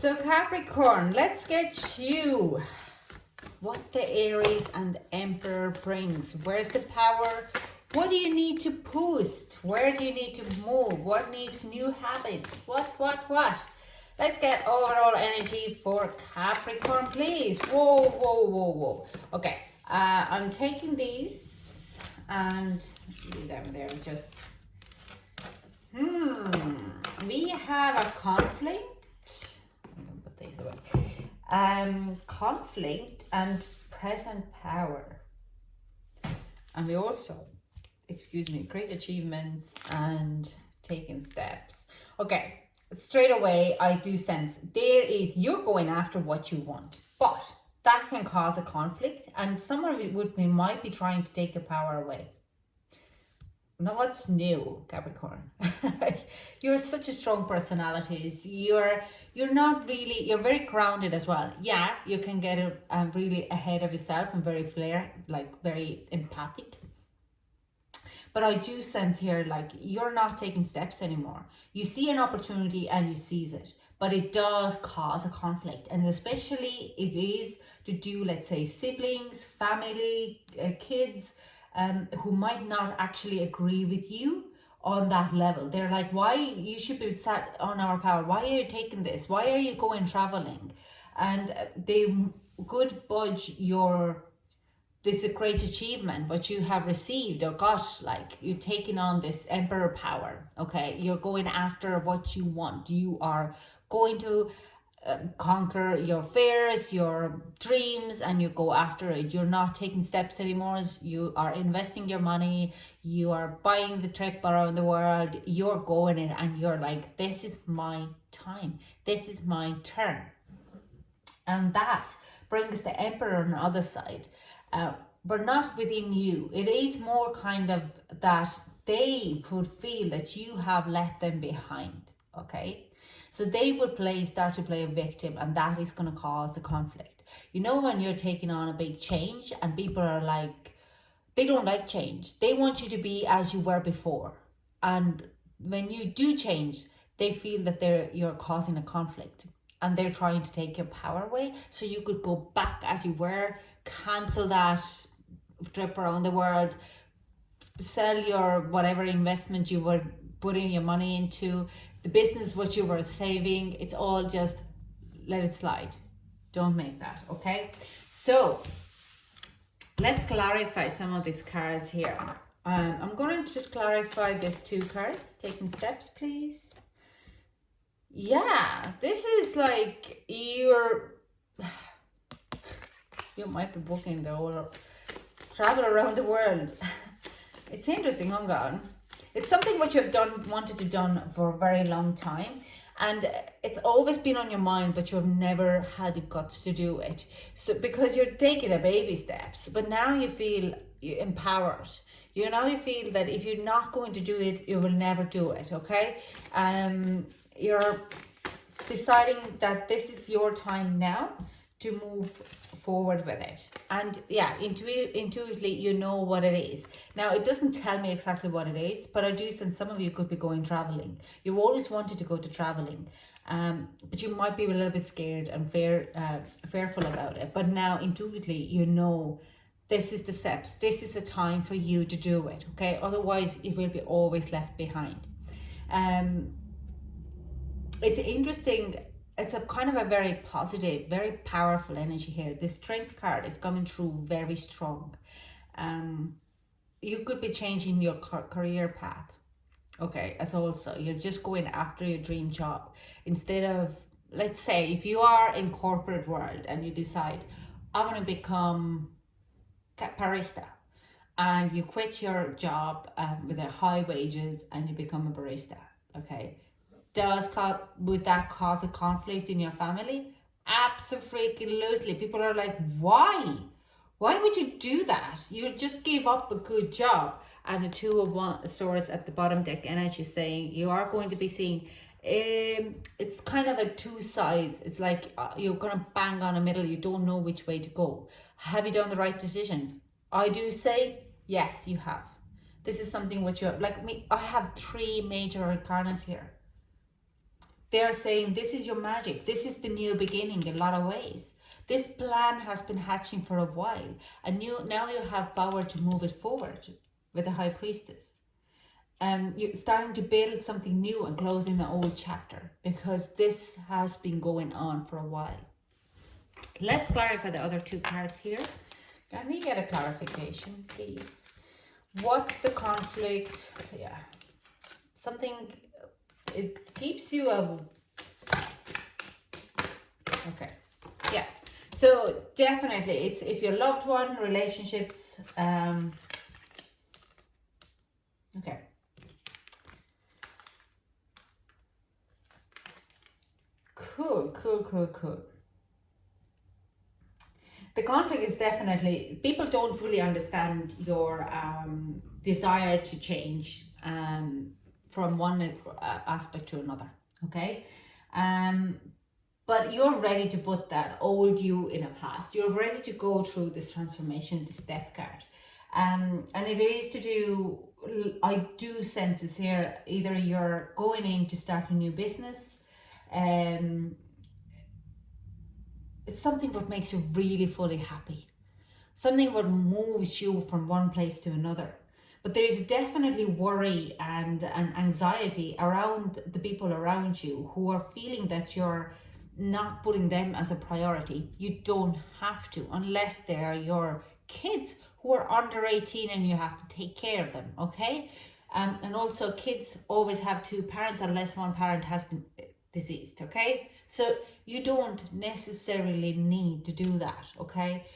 So Capricorn, let's get you what the Aries and the Emperor brings. Where's the power? What do you need to boost? Where do you need to move? What needs new habits? What? Let's get overall energy for Capricorn, please. Whoa. Okay, I'm taking these and leave them there. Just, we have a conflict. Put these away. Conflict and present power. And we also, great achievements and taking steps. Okay, straight away, I do sense you're going after what you want, but that can cause a conflict, and someone might be trying to take your power away. Now, what's new, Capricorn? You're such a strong personality. You're very grounded as well. Yeah, you can get really ahead of yourself and very very empathic. But I do sense here, like, you're not taking steps anymore. You see an opportunity and you seize it, but it does cause a conflict. And especially it is to do, let's say, siblings, family, kids, who might not actually agree with you on that level. They're like, why you should be sat on our power? Why are you taking this? Why are you going traveling? And they could budge this is a great achievement, what you have received, or gosh, like, you're taking on this emperor power, okay? You're going after what you want. You are going to conquer your fears, your dreams, and you go after it. You're not taking steps anymore. You are investing your money. You are buying the trip around the world. You're going in and you're like, this is my time. This is my turn. And that brings the emperor on the other side. But not within you. It is more kind of that they would feel that you have left them behind, okay? So they would start to play a victim, and that is going to cause a conflict. You know, when you're taking on a big change and people are like, they don't like change. They want you to be as you were before. And when you do change, they feel that you're causing a conflict and they're trying to take your power away. So you could go back as you were, cancel that trip around the world, sell your whatever investment you were putting your money into, the business what you were saving. It's all just let it slide. Don't make that, okay? So let's clarify some of these cards here. I'm going to just clarify these two cards. Taking steps, please. Yeah, this is like you might be booking the whole travel around the world. It's interesting, hang on. It's something which you've wanted to done for a very long time, and it's always been on your mind, but you've never had the guts to do it. So because you're taking the baby steps, but now you feel empowered. You feel that if you're not going to do it, you will never do it, okay? You're deciding that this is your time now to move forward with it. And yeah, intuitively, you know what it is. Now, it doesn't tell me exactly what it is, but I do sense some of you could be going traveling. You've always wanted to go to traveling, but you might be a little bit scared and fearful about it. But now, intuitively, you know this is the steps. This is the time for you to do it, okay? Otherwise, you will be always left behind. It's interesting. It's a kind of a very positive, very powerful energy here. The strength card is coming through very strong. You could be changing your career path. Okay, as also, you're just going after your dream job. Instead of, let's say, if you are in corporate world and you decide, I want to become barista, and you quit your job with a high wages and you become a barista, okay? Would that cause a conflict in your family? Absolutely. People are like, why? Why would you do that? You just gave up a good job. And the Two of Swords at the bottom deck energy saying you are going to be seeing, it's kind of a two sides. It's like you're going to bang on a middle. You don't know which way to go. Have you done the right decisions? I do say, yes, you have. This is something which you have, like me, I have 3 major arcanas here. They're saying this is your magic. This is the new beginning in a lot of ways. This plan has been hatching for a while, and now you have power to move it forward with the High Priestess. You're starting to build something new and closing the old chapter, because this has been going on for a while. Let's clarify the other two cards here. Can we get a clarification, please? What's the conflict? Yeah. Something, it keeps you okay. Yeah. So definitely it's if your loved one, relationships, okay. Cool. The conflict is definitely, people don't really understand your desire to change from one aspect to another, okay? But you're ready to put that old you in a past. You're ready to go through this transformation, this death card. And it is to do, I do sense this here, either you're going in to start a new business, it's something that makes you really fully happy. Something that moves you from one place to another. But there is definitely worry and anxiety around the people around you who are feeling that you're not putting them as a priority. You don't have to, unless they are your kids who are under 18 and you have to take care of them, okay? And also kids always have two parents unless one parent has been deceased, okay? So you don't necessarily need to do that, okay?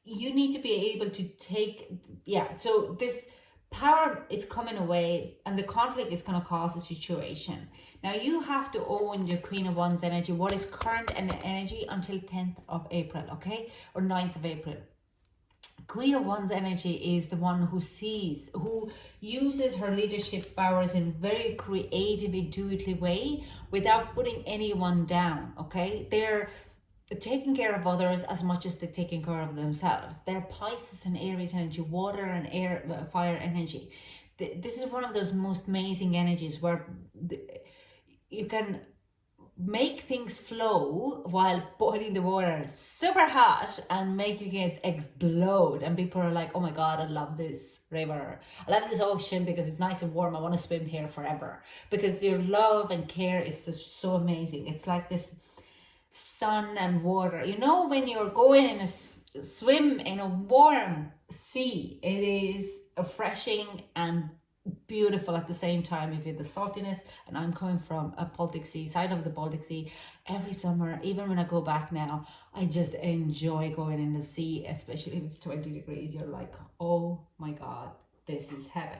You need to be able to take, so this power is coming away and the conflict is going to cause a situation. Now you have to own your Queen of Wands energy, what is current energy until 10th of April, okay? Or 9th of April. Queen of Wands energy is the one who sees, who uses her leadership powers in very creative, intuitive way without putting anyone down, okay? They're taking care of others as much as they're taking care of themselves. They're Pisces and Aries energy, water and air, fire energy. This is one of those most amazing energies where you can make things flow while boiling the water super hot and making it explode, and people are like, oh my god, I love this river, I love this ocean because it's nice and warm, I want to swim here forever, because your love and care is so amazing. It's like this sun and water, you know, when you're going in a swim in a warm sea, it is refreshing and beautiful at the same time. If you're the saltiness, and I'm coming from a Baltic Sea, side of the Baltic Sea, every summer, even when I go back now, I just enjoy going in the sea, especially if it's 20 degrees. You're like, oh my god, this is heaven.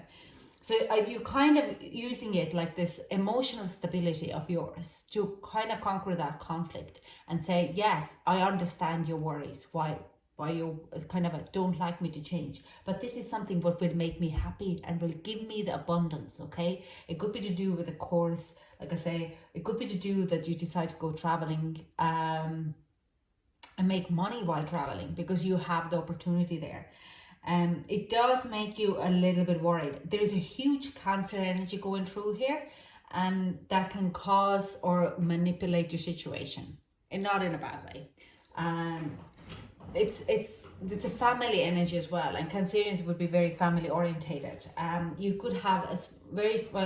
So you kind of using it like this emotional stability of yours to kind of conquer that conflict and say, yes, I understand your worries, why you kind of don't like me to change, but this is something that will make me happy and will give me the abundance, okay? It could be to do with a course, like I say, it could be to do that you decide to go traveling and make money while traveling because you have the opportunity there. It does make you a little bit worried. There's a huge Cancer energy going through here, and that can cause or manipulate your situation, and not in a bad way. It's a family energy as well, and Cancerians would be very family orientated. You could have I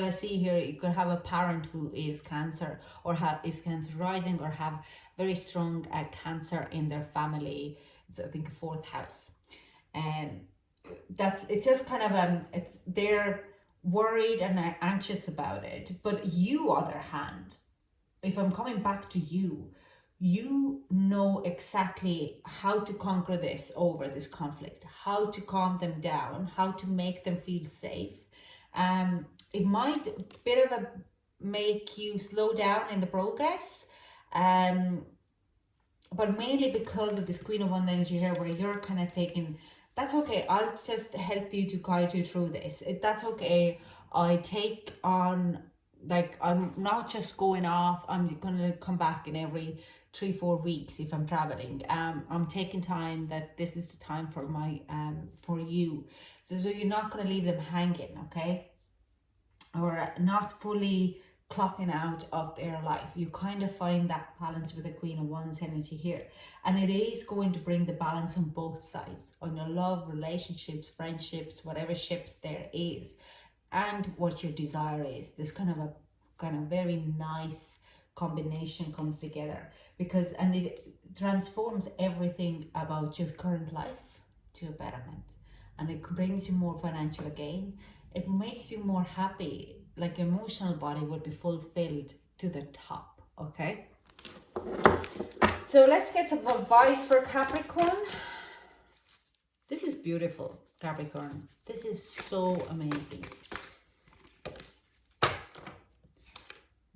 see here, you could have a parent who is Cancer or is Cancer rising, or have very strong Cancer in their family. So I think 4th house. And it's just kind of they're worried and anxious about it. But you, other hand, if I'm coming back to you, you know exactly how to conquer this conflict, how to calm them down, how to make them feel safe. It might bit of a make you slow down in the progress, but mainly because of this Queen of Wands energy here, where you're kind of taking, that's okay, I'll just help you to guide you through this. That's okay. I take on, like, I'm not just going off, I'm gonna come back in every 3-4 weeks if I'm traveling. I'm taking time, that this is the time for my for you. So you're not gonna leave them hanging, okay? Or not fully clocking out of their life. You kind of find that balance with the Queen of Wands energy here, and it is going to bring the balance on both sides, on your love, relationships, friendships, whatever ships there is, and what your desire is. This kind of very nice combination comes together, because and it transforms everything about your current life to a betterment, and it brings you more financial gain. It makes you more happy, like your emotional body would be fulfilled to the top. Okay, so let's get some advice for Capricorn. This is beautiful, Capricorn. This is so amazing.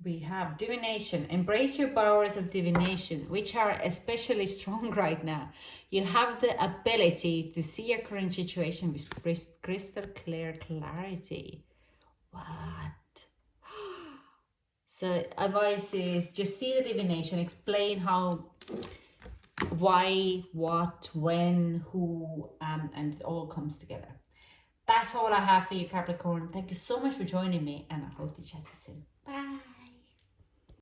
We have divination. Embrace your powers of divination, which are especially strong right now. You have the ability to see your current situation with crystal clear clarity. What? So advice is just see the divination, explain how, why, what, when, who, and it all comes together. That's all I have for you, Capricorn. Thank you so much for joining me, and I hope to chat to you soon.